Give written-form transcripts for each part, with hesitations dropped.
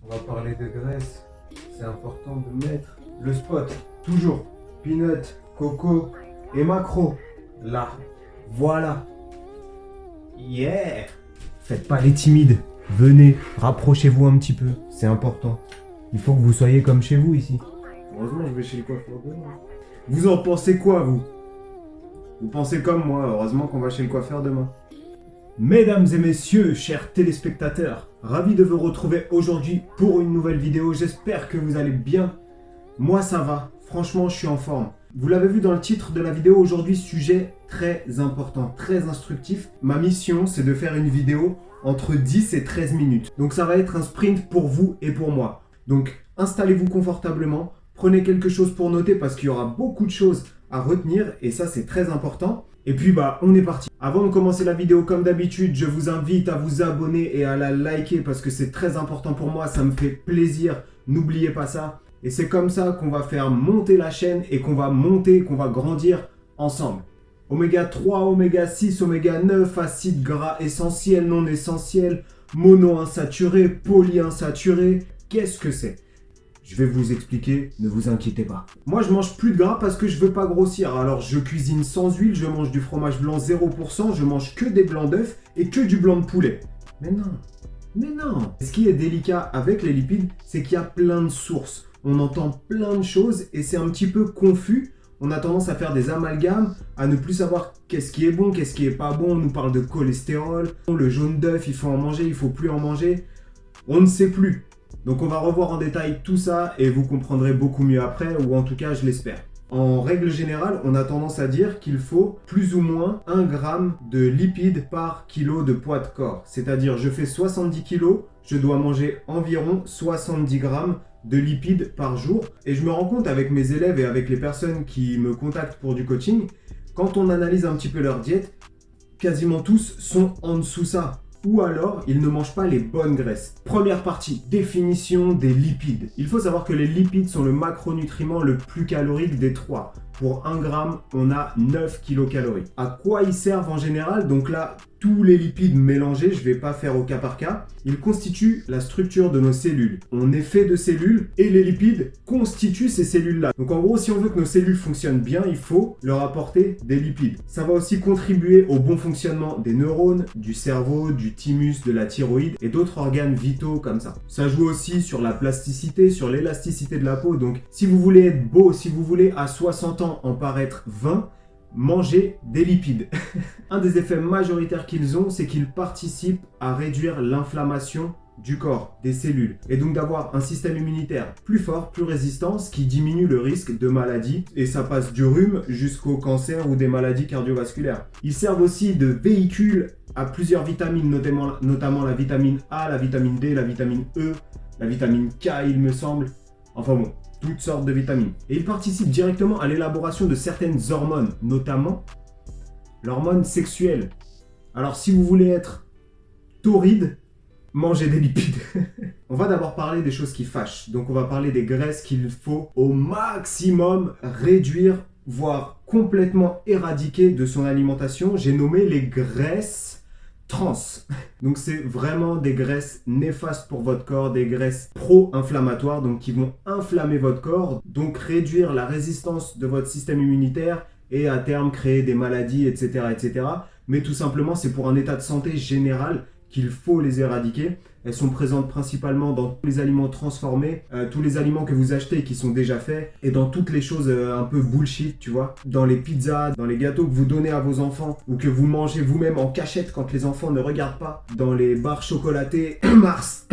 On va parler de graisse. C'est important de mettre le spot. Toujours. Peanut, coco et macro. Là. Voilà. Yeah. Faites pas les timides. Venez, rapprochez-vous un petit peu. C'est important. Il faut que vous soyez comme chez vous ici. Heureusement, je vais chez le coiffeur demain. Vous en pensez quoi, vous? Vous pensez comme moi, heureusement qu'on va chez le coiffeur demain. Mesdames et messieurs, chers téléspectateurs, ravi de vous retrouver aujourd'hui pour une nouvelle vidéo. J'espère que vous allez bien. Moi, ça va. Franchement, je suis en forme. Vous l'avez vu dans le titre de la vidéo, aujourd'hui, sujet très important, très instructif. Ma mission, c'est de faire une vidéo entre 10 et 13 minutes. Donc, ça va être un sprint pour vous et pour moi. Donc, installez-vous confortablement, prenez quelque chose pour noter parce qu'il y aura beaucoup de choses à retenir et ça, c'est très important. Et puis, on est parti. Avant de commencer la vidéo, comme d'habitude, je vous invite à vous abonner et à la liker parce que c'est très important pour moi, ça me fait plaisir. N'oubliez pas ça. Et c'est comme ça qu'on va faire monter la chaîne et qu'on va grandir ensemble. Oméga 3, oméga 6, oméga 9, acides gras essentiels, non essentiels, monoinsaturés, polyinsaturés. Qu'est-ce que c'est? Je vais vous expliquer, ne vous inquiétez pas. Moi, je mange plus de gras parce que je veux pas grossir. Alors, je cuisine sans huile, je mange du fromage blanc 0%, je mange que des blancs d'œufs et que du blanc de poulet. Mais non. Ce qui est délicat avec les lipides, c'est qu'il y a plein de sources. On entend plein de choses et c'est un petit peu confus. On a tendance à faire des amalgames, à ne plus savoir qu'est-ce qui est bon, qu'est-ce qui est pas bon. On nous parle de cholestérol, le jaune d'œuf, il faut en manger, il faut plus en manger. On ne sait plus. Donc on va revoir en détail tout ça et vous comprendrez beaucoup mieux après, ou en tout cas je l'espère. En règle générale, on a tendance à dire qu'il faut plus ou moins 1 gramme de lipides par kilo de poids de corps. C'est-à-dire je fais 70 kilos, je dois manger environ 70 grammes de lipides par jour. Et je me rends compte avec mes élèves et avec les personnes qui me contactent pour du coaching, quand on analyse un petit peu leur diète, quasiment tous sont en dessous ça. Ou alors, ils ne mangent pas les bonnes graisses. Première partie, définition des lipides. Il faut savoir que les lipides sont le macronutriment le plus calorique des trois. Pour 1 gramme, on a 9 kilocalories. À quoi ils servent en général? Donc là, tous les lipides mélangés, je ne vais pas faire au cas par cas, ils constituent la structure de nos cellules. On est fait de cellules et les lipides constituent ces cellules-là. Donc en gros, si on veut que nos cellules fonctionnent bien, il faut leur apporter des lipides. Ça va aussi contribuer au bon fonctionnement des neurones, du cerveau, du thymus, de la thyroïde et d'autres organes vitaux comme ça. Ça joue aussi sur la plasticité, sur l'élasticité de la peau. Donc si vous voulez être beau, si vous voulez à 60 ans en paraître 20, mangez des lipides. Un des effets majoritaires qu'ils ont, c'est qu'ils participent à réduire l'inflammation du corps, des cellules, et donc d'avoir un système immunitaire plus fort, plus résistant, ce qui diminue le risque de maladies, et ça passe du rhume jusqu'au cancer ou des maladies cardiovasculaires. Ils servent aussi de véhicule à plusieurs vitamines, notamment la vitamine A, la vitamine D, la vitamine E, la vitamine K, il me semble. Enfin bon, toutes sortes de vitamines. Et ils participent directement à l'élaboration de certaines hormones, notamment l'hormone sexuelle. Alors si vous voulez être torride, mangez des lipides. On va d'abord parler des choses qui fâchent. Donc on va parler des graisses qu'il faut au maximum réduire, voire complètement éradiquer de son alimentation. J'ai nommé les graisses trans. Donc c'est vraiment des graisses néfastes pour votre corps, des graisses pro-inflammatoires, donc qui vont inflammer votre corps, donc réduire la résistance de votre système immunitaire et à terme créer des maladies, etc., etc. Mais tout simplement, c'est pour un état de santé général qu'il faut les éradiquer. Elles sont présentes principalement dans tous les aliments transformés, tous les aliments que vous achetez qui sont déjà faits, et dans toutes les choses un peu bullshit, tu vois. Dans les pizzas, dans les gâteaux que vous donnez à vos enfants, ou que vous mangez vous-même en cachette quand les enfants ne regardent pas, dans les barres chocolatées, Mars,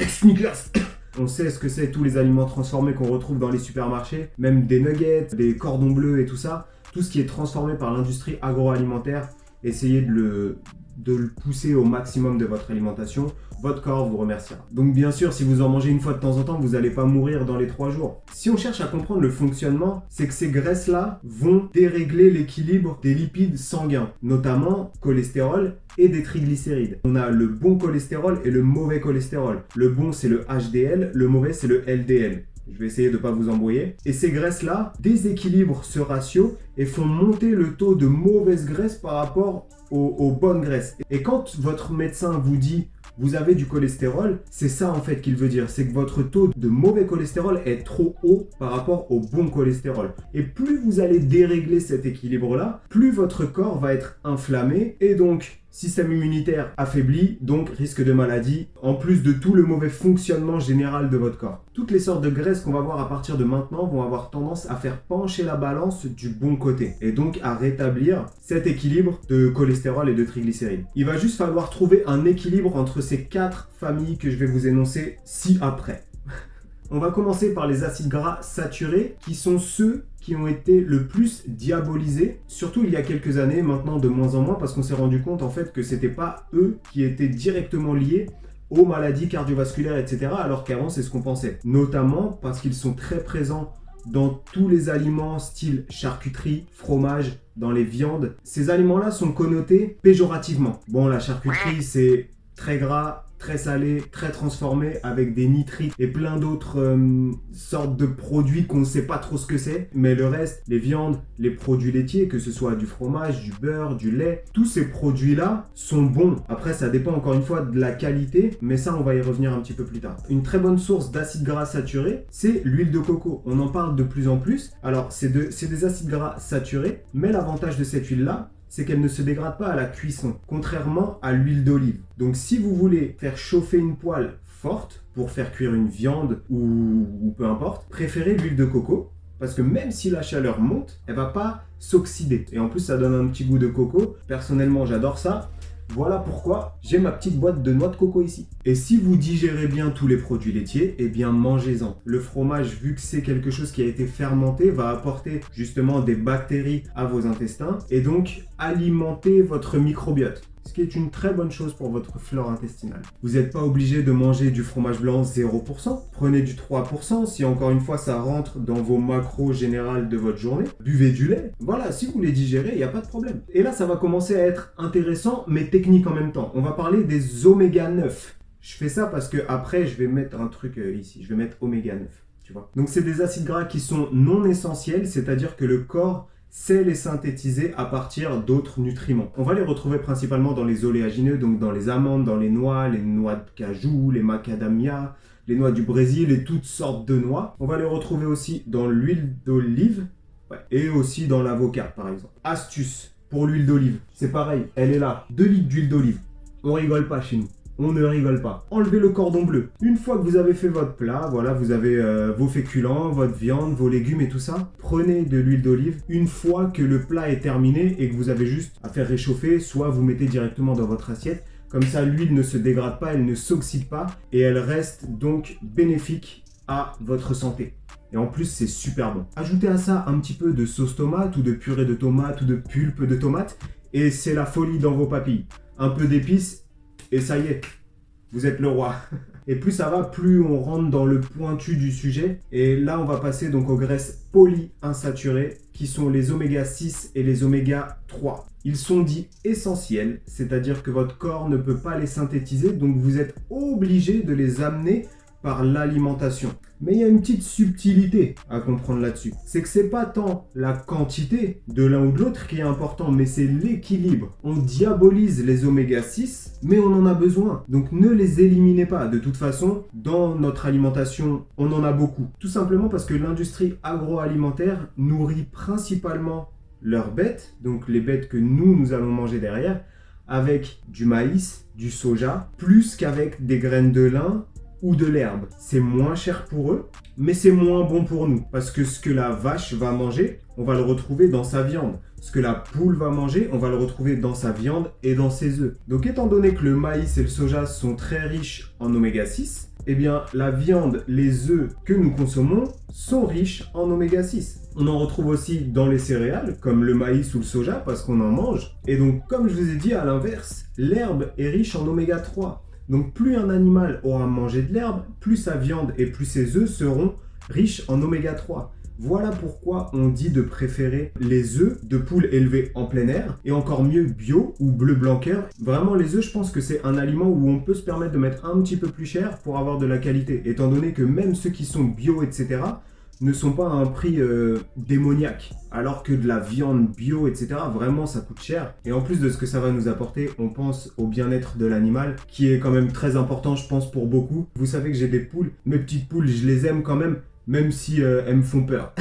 Snickers. On sait ce que c'est, tous les aliments transformés qu'on retrouve dans les supermarchés, même des nuggets, des cordons bleus et tout ça. Tout ce qui est transformé par l'industrie agroalimentaire, essayez de le pousser au maximum de votre alimentation. Votre corps vous remerciera. Donc bien sûr, si vous en mangez une fois de temps en temps, vous n'allez pas mourir dans les 3 jours. Si on cherche à comprendre le fonctionnement, c'est que ces graisses-là vont dérégler l'équilibre des lipides sanguins, notamment cholestérol et des triglycérides. On a le bon cholestérol et le mauvais cholestérol. Le bon, c'est le HDL, le mauvais, c'est le LDL. Je vais essayer de ne pas vous embrouiller. Et ces graisses-là déséquilibrent ce ratio et font monter le taux de mauvaises graisses par rapport aux bonnes graisses. Et quand votre médecin vous dit vous avez du cholestérol, c'est ça en fait qu'il veut dire. C'est que votre taux de mauvais cholestérol est trop haut par rapport au bon cholestérol. Et plus vous allez dérégler cet équilibre-là, plus votre corps va être inflammé et donc système immunitaire affaibli, donc risque de maladie, en plus de tout le mauvais fonctionnement général de votre corps. Toutes les sortes de graisses qu'on va voir à partir de maintenant vont avoir tendance à faire pencher la balance du bon côté et donc à rétablir cet équilibre de cholestérol et de triglycérides. Il va juste falloir trouver un équilibre entre ces 4 familles que je vais vous énoncer ci-après. On va commencer par les acides gras saturés qui sont ceux qui ont été le plus diabolisés, surtout il y a quelques années, maintenant de moins en moins, parce qu'on s'est rendu compte en fait que c'était pas eux qui étaient directement liés aux maladies cardiovasculaires, etc. Alors qu'avant c'est ce qu'on pensait. Notamment parce qu'ils sont très présents dans tous les aliments style charcuterie, fromage, dans les viandes. Ces aliments-là sont connotés péjorativement. Bon, la charcuterie c'est très gras, très salé, très transformé avec des nitrites et plein d'autres sortes de produits qu'on ne sait pas trop ce que c'est. Mais le reste, les viandes, les produits laitiers, que ce soit du fromage, du beurre, du lait, tous ces produits-là sont bons. Après, ça dépend encore une fois de la qualité, mais ça, on va y revenir un petit peu plus tard. Une très bonne source d'acides gras saturés, c'est l'huile de coco. On en parle de plus en plus. Alors, c'est des acides gras saturés, mais l'avantage de cette huile-là, c'est qu'elle ne se dégrade pas à la cuisson, contrairement à l'huile d'olive. Donc si vous voulez faire chauffer une poêle forte pour faire cuire une viande ou peu importe, préférez l'huile de coco, parce que même si la chaleur monte, elle ne va pas s'oxyder. Et en plus, ça donne un petit goût de coco. Personnellement, j'adore ça. Voilà pourquoi j'ai ma petite boîte de noix de coco ici. Et si vous digérez bien tous les produits laitiers, eh bien mangez-en. Le fromage, vu que c'est quelque chose qui a été fermenté, va apporter justement des bactéries à vos intestins et donc alimenter votre microbiote. Ce qui est une très bonne chose pour votre flore intestinale. Vous n'êtes pas obligé de manger du fromage blanc 0%. Prenez du 3% si encore une fois ça rentre dans vos macros générales de votre journée. Buvez du lait. Voilà, si vous les digérez, il n'y a pas de problème. Et là, ça va commencer à être intéressant mais technique en même temps. On va parler des oméga 9. Je fais ça parce que après je vais mettre un truc ici. Je vais mettre oméga 9. Tu vois. Donc c'est des acides gras qui sont non essentiels, c'est-à-dire que le corps c'est les synthétiser à partir d'autres nutriments. On va les retrouver principalement dans les oléagineux, donc dans les amandes, dans les noix de cajou, les macadamia, les noix du Brésil et toutes sortes de noix. On va les retrouver aussi dans l'huile d'olive et aussi dans l'avocat par exemple. Astuce pour l'huile d'olive, c'est pareil, elle est là. 2 litres d'huile d'olive, on rigole pas chez nous. On ne rigole pas. Enlevez le cordon bleu. Une fois que vous avez fait votre plat, voilà, vous avez vos féculents, votre viande, vos légumes et tout ça. Prenez de l'huile d'olive. Une fois que le plat est terminé et que vous avez juste à faire réchauffer, soit vous mettez directement dans votre assiette. Comme ça, l'huile ne se dégrade pas, elle ne s'oxyde pas et elle reste donc bénéfique à votre santé. Et en plus, c'est super bon. Ajoutez à ça un petit peu de sauce tomate ou de purée de tomate ou de pulpe de tomate et c'est la folie dans vos papilles. Un peu d'épices. Et ça y est, vous êtes le roi. Et plus ça va, plus on rentre dans le pointu du sujet. Et là, on va passer donc aux graisses polyinsaturées, qui sont les oméga 6 et les oméga 3. Ils sont dits essentiels, c'est-à-dire que votre corps ne peut pas les synthétiser, donc vous êtes obligé de les amener par l'alimentation. Mais il y a une petite subtilité à comprendre là-dessus. C'est que c'est pas tant la quantité de l'un ou de l'autre qui est important, mais c'est l'équilibre. On diabolise les oméga 6, mais on en a besoin. Donc ne les éliminez pas. De toute façon, dans notre alimentation, on en a beaucoup. Tout simplement parce que l'industrie agroalimentaire nourrit principalement leurs bêtes, donc les bêtes que nous allons manger derrière, avec du maïs, du soja, plus qu'avec des graines de lin ou de l'herbe. C'est moins cher pour eux, mais c'est moins bon pour nous. Parce que ce que la vache va manger, on va le retrouver dans sa viande. Ce que la poule va manger, on va le retrouver dans sa viande et dans ses œufs. Donc étant donné que le maïs et le soja sont très riches en oméga 6, eh bien la viande, les œufs que nous consommons sont riches en oméga 6. On en retrouve aussi dans les céréales, comme le maïs ou le soja, parce qu'on en mange. Et donc, comme je vous ai dit, à l'inverse, l'herbe est riche en oméga 3. Donc plus un animal aura mangé de l'herbe, plus sa viande et plus ses œufs seront riches en oméga 3. Voilà pourquoi on dit de préférer les œufs de poules élevées en plein air et encore mieux bio ou bleu blanc cœur. Vraiment les œufs, je pense que c'est un aliment où on peut se permettre de mettre un petit peu plus cher pour avoir de la qualité, étant donné que même ceux qui sont bio, etc., ne sont pas à un prix démoniaque. Alors que de la viande bio, etc., vraiment ça coûte cher. Et en plus de ce que ça va nous apporter, on pense au bien-être de l'animal, qui est quand même très important, je pense, pour beaucoup. Vous savez que j'ai des poules. Mes petites poules, je les aime quand même si elles me font peur.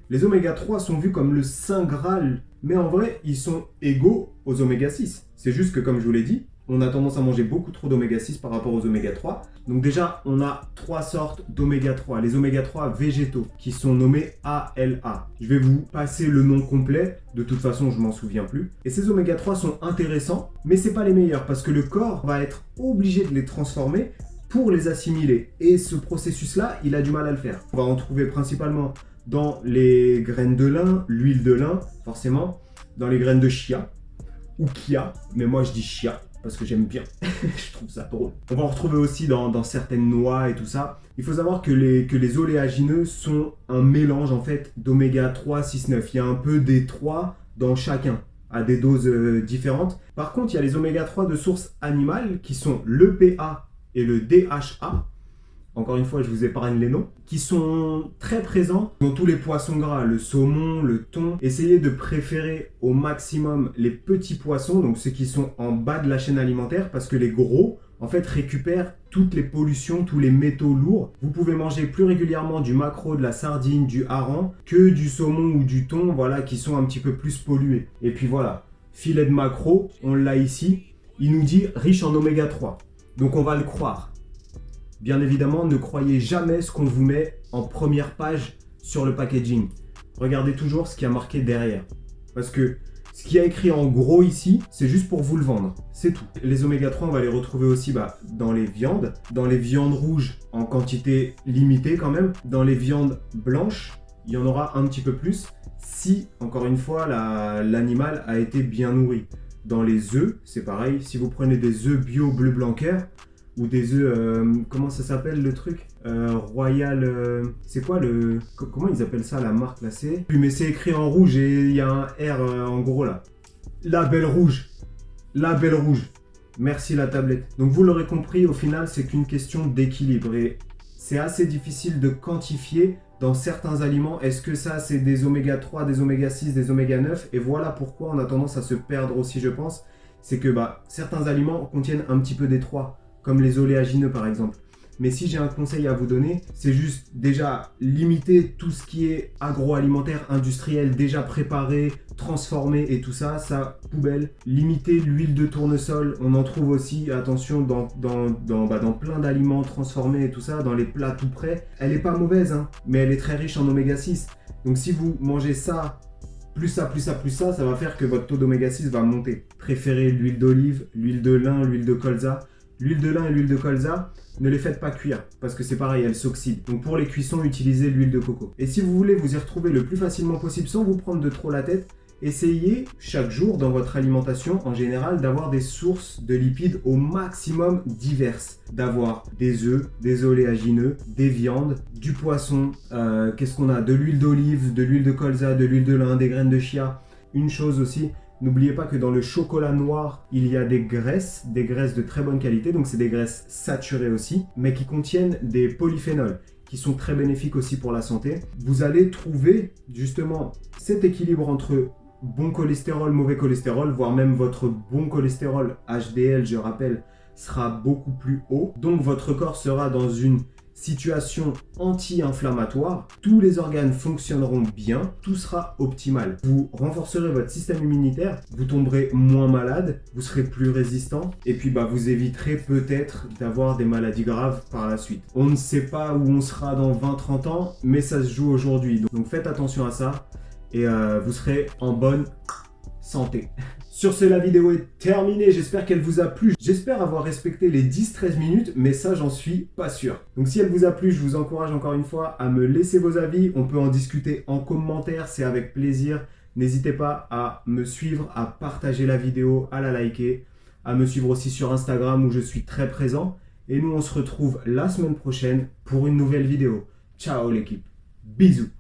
Les oméga 3 sont vus comme le saint graal, mais en vrai, ils sont égaux aux oméga 6. C'est juste que, comme je vous l'ai dit, on a tendance à manger beaucoup trop d'oméga 6 par rapport aux oméga 3. Donc déjà, on a 3 sortes d'oméga 3. Les oméga 3 végétaux, qui sont nommés ALA. Je vais vous passer le nom complet, de toute façon, je m'en souviens plus. Et ces oméga 3 sont intéressants, mais c'est pas les meilleurs, parce que le corps va être obligé de les transformer pour les assimiler. Et ce processus-là, il a du mal à le faire. On va en trouver principalement dans les graines de lin, l'huile de lin, forcément, dans les graines de chia, ou kia, mais moi je dis chia, parce que j'aime bien, je trouve ça drôle. On va en retrouver aussi dans certaines noix et tout ça. Il faut savoir que les oléagineux sont un mélange en fait d'oméga 3, 6, 9. Il y a un peu des 3 dans chacun, à des doses différentes. Par contre, il y a les oméga 3 de source animale qui sont l'EPA et le DHA. Encore une fois, je vous épargne les noms, qui sont très présents dans tous les poissons gras, le saumon, le thon. Essayez de préférer au maximum les petits poissons, donc ceux qui sont en bas de la chaîne alimentaire, parce que les gros, en fait, récupèrent toutes les pollutions, tous les métaux lourds. Vous pouvez manger plus régulièrement du maquereau, de la sardine, du hareng, que du saumon ou du thon, voilà, qui sont un petit peu plus pollués. Et puis voilà, filet de maquereau, on l'a ici, il nous dit riche en oméga 3. Donc on va le croire. Bien évidemment, ne croyez jamais ce qu'on vous met en première page sur le packaging. Regardez toujours ce qui a marqué derrière. Parce que ce qui a écrit en gros ici, c'est juste pour vous le vendre. C'est tout. Les oméga 3, on va les retrouver aussi dans les viandes rouges en quantité limitée quand même. Dans les viandes blanches, il y en aura un petit peu plus si, encore une fois, l'animal a été bien nourri. Dans les œufs, c'est pareil. Si vous prenez des œufs bio bleu blanc cœur, ou des œufs, comment ça s'appelle le truc, Royal, c'est quoi comment ils appellent ça la marque là, mais c'est écrit en rouge et il y a un R en gros là. Label rouge, merci la tablette. Donc vous l'aurez compris, au final c'est qu'une question d'équilibre et c'est assez difficile de quantifier dans certains aliments, est-ce que ça c'est des oméga 3, des oméga 6, des oméga 9, et voilà pourquoi on a tendance à se perdre aussi je pense, c'est que certains aliments contiennent un petit peu des 3. Comme les oléagineux par exemple. Mais si j'ai un conseil à vous donner, c'est juste déjà limiter tout ce qui est agroalimentaire, industriel, déjà préparé, transformé et tout ça, ça poubelle. Limiter l'huile de tournesol, on en trouve aussi, attention, dans plein d'aliments transformés et tout ça, dans les plats tout prêts. Elle est pas mauvaise, hein, mais elle est très riche en oméga 6. Donc si vous mangez ça, plus ça, ça va faire que votre taux d'oméga 6 va monter. Préférez l'huile d'olive, l'huile de lin, l'huile de colza. L'huile de lin et l'huile de colza, ne les faites pas cuire parce que c'est pareil, elles s'oxydent. Donc pour les cuissons, utilisez l'huile de coco. Et si vous voulez vous y retrouver le plus facilement possible sans vous prendre de trop la tête, essayez chaque jour dans votre alimentation en général d'avoir des sources de lipides au maximum diverses. D'avoir des œufs, des oléagineux, des viandes, du poisson, qu'est-ce qu'on a, de l'huile d'olive, de l'huile de colza, de l'huile de lin, des graines de chia. Une chose aussi, n'oubliez pas que dans le chocolat noir, il y a des graisses de très bonne qualité, donc c'est des graisses saturées aussi, mais qui contiennent des polyphénols, qui sont très bénéfiques aussi pour la santé. Vous allez trouver justement cet équilibre entre bon cholestérol, mauvais cholestérol, voire même votre bon cholestérol, HDL, je rappelle, sera beaucoup plus haut. Donc votre corps sera dans une situation anti-inflammatoire, tous les organes fonctionneront bien, tout sera optimal. Vous renforcerez votre système immunitaire, vous tomberez moins malade, vous serez plus résistant et puis vous éviterez peut-être d'avoir des maladies graves par la suite. On ne sait pas où on sera dans 20-30 ans, mais ça se joue aujourd'hui. Donc faites attention à ça et vous serez en bonne santé. Sur ce, la vidéo est terminée, j'espère qu'elle vous a plu. J'espère avoir respecté les 10-13 minutes, mais ça, j'en suis pas sûr. Donc si elle vous a plu, je vous encourage encore une fois à me laisser vos avis. On peut en discuter en commentaire, c'est avec plaisir. N'hésitez pas à me suivre, à partager la vidéo, à la liker, à me suivre aussi sur Instagram où je suis très présent. Et nous, on se retrouve la semaine prochaine pour une nouvelle vidéo. Ciao l'équipe, bisous.